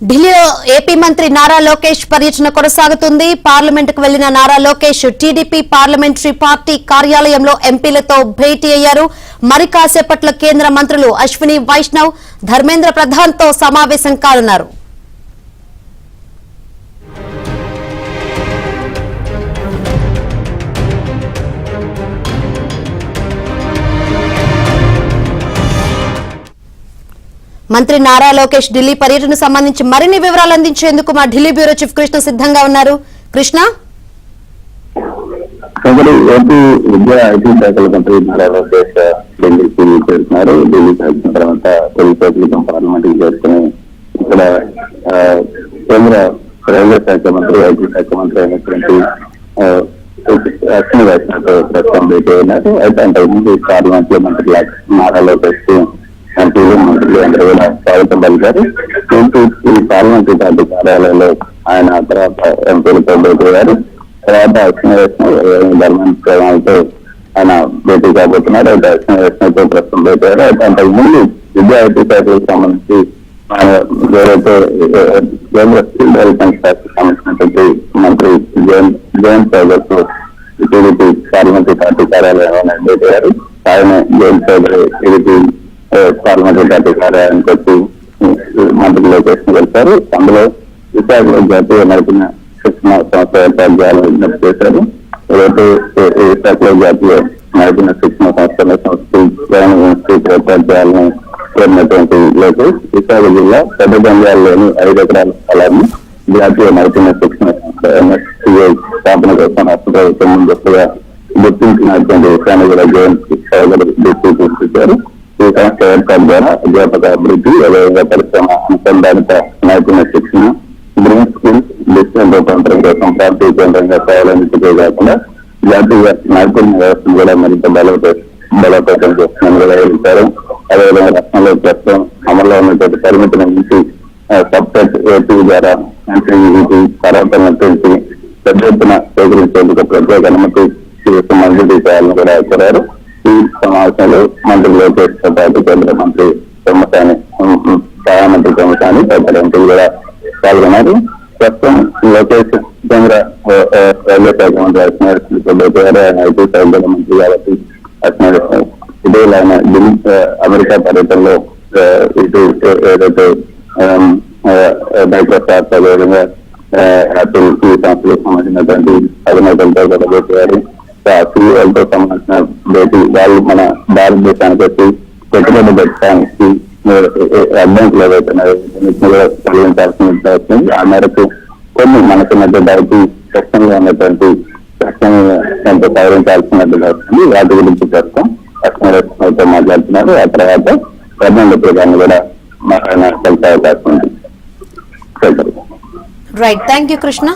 ఢిల్లీలో ఏపీ మంత్రి నారా లోకేష్ పర్యటన కొనసాగుతుంది. పార్లమెంటుకు వెళ్లిన Nara Lokesh TDP parliamentary party కార్యాలయంలో ఎంపీలతో భేటీ అయ్యారు. మరి కాసేపట్లో కేంద్ర మంత్రులు అశ్విని వైష్ణవ్, ధర్మేంద్ర ప్రధాన్ తో సమావేశం కానున్నారు. మంత్రి నారా లోకేష్ ఢిల్లీ పర్యటనకు సంబంధించి మరిన్ని వివరాలు అందించేందుకు మా ఢిల్లీ బ్యూరో చీఫ్ కృష్ణ సిద్ధంగా ఉన్నారు. కృష్ణ, ఏపీ విద్యా ఐటీ శాఖల మంత్రి నారా లోకేష్ ఢిల్లీకి చేరుతున్నారు. ఢిల్లీకి వచ్చిన తర్వాత తొలి పార్లమెంట్ కి చేరుకుని ఇక్కడ కేంద్ర రైల్వే శాఖ మంత్రి, ఐటీ శాఖ మంత్రి అయినటువంటి అశ్విని వైష్ణవ్తో ప్రస్తుతం భేటీ అయినారు. అయితే అంతకుముందు పార్లమెంట్ లో మంత్రులు నారా లోకేష్ ఎంపీలు, మంత్రులు అందరూ కూడా స్వాగతం పలికారు. ఈ పార్లమెంటరీ పార్టీ కార్యాలయంలో ఆయన తర్వాత ఎంపీలతో భేటీ అయ్యారు. తర్వాత అశ్విని వైష్ణవ్, ధర్మేంద్ర ప్రధాన్తో ఆయన భేటీ కాబోతున్నారు. అయితే అశ్విని వైష్ణవ్తో ప్రస్తుతం భేటీ అయ్యారు. అయితే అంతకుముందు విద్యా ఐటీ శాఖలకు సంబంధించి ఏదైతే కేంద్ర స్కిల్ డెవలప్మెంట్ శాఖకు సంబంధించినటువంటి మంత్రి జయంత్ చౌదరితో టీడీపీ పార్లమెంటరీ పార్టీ కార్యాలయంలో భేటీ అయ్యారు. ఆయన Jayant Chaudhary TDP parliamentary party కార్యాలయానికి వచ్చి మంత్రులు లోకేష్ వెళ్తారు. అందులో విశాఖలో జాతీయ నడిపిన శిక్షణ సంస్థ ఏర్పాటు చేయాలని విజ్ఞప్తి చేశారు. ఏదైతే విశాఖలో జాతీయ నడిపిన శిక్షణ సంస్థల ఇన్స్టిట్యూట్ ఏర్పాటు చేయాలని కోరినటువంటి లోకేష్ విశాఖ జిల్లా పెద్ద గంజాల్లోని 5 ఎకరాల స్థలాన్ని జాతీయ నడిపిన శిక్షణ సంస్థ NSCI స్థాపన కోసం రాష్ట్ర ప్రభుత్వం ముందస్తుగా గుర్తించినటువంటి విషయాన్ని కూడా జయంత్ చౌదరి దృష్టికి తీసుకొచ్చారు. ఈ సంస్థ ఏర్పాటు ద్వారా అధ్యాపక అభివృద్ధి, అదేవిధంగా పరిశ్రమ అనుసంధానిత నైపుణ్య శిక్షణ, గ్రీన్ స్కిల్స్, డిజిటల్ రూపాంతరం కోసం ప్రాంతీయ కేంద్రంగా సేవలన్నిటికే కాకుండా జాతీయ నైపుణ్య వ్యవస్థను కూడా మరింత బలోపేతం చేస్తుందని కూడా వివరించారు. అదేవిధంగా రాష్ట్రంలో ప్రస్తుతం అమల్లో ఉన్నటువంటి పరిమితిని మించి సబ్సెట్ ఏపీ ద్వారా ఎన్సీఈటీ తర్వాత పెంచి పెద్ద ఎత్తున సేకరించేందుకు ప్రత్యేక అనుమతి మంజూరు చేయాలని కూడా కోరారు. ఈ సమావేశంలో మంత్రి లోకేష్ తో పాటు కేంద్ర మంత్రి తొమ్మసాని, సహాయమంత్రి తొమ్మసాని తదితర ఎంపీలు కూడా పాల్గొన్నారు. ప్రస్తుతం లోకేష్ కేంద్ర రైల్వే శాఖ మంత్రి అశ్విని ఆయన ఐటీ శాఖల మంత్రి కాబట్టి అశ్విని ఇటీవల ఆయన అమెరికా పర్యటనలో ఇటు ఏదైతే మైక్రోసాఫ్ట్, అదేవిధంగా యాపిల్ ఈ సంస్థలకు సంబంధించినటువంటి అధినేతలతో కూడా భేటీ సీఈఓలతో సంబంధించిన భేటీ, వాళ్ళు మన భారతదేశానికి వచ్చి పెట్టుబడి పెట్టడానికి అడ్డంకులు ఏవైతే కలిగించాల్సిన వస్తుంది. ఆ మేరకు కొన్ని మనకున్నటువంటి ఐటీ సెక్షన్లో ఉన్నటువంటి సెక్షన్ కొంత సవరించాల్సినట్టుగా వస్తుంది. వాటి గురించి ప్రస్తుతం అశ్విని మాట్లాడుతున్నారు. ఆ తర్వాత ధర్మేంద్ర ప్రధాన్ కూడా ఆయన కలిసే అవకాశం ఉంది. Right, thank you Krishna.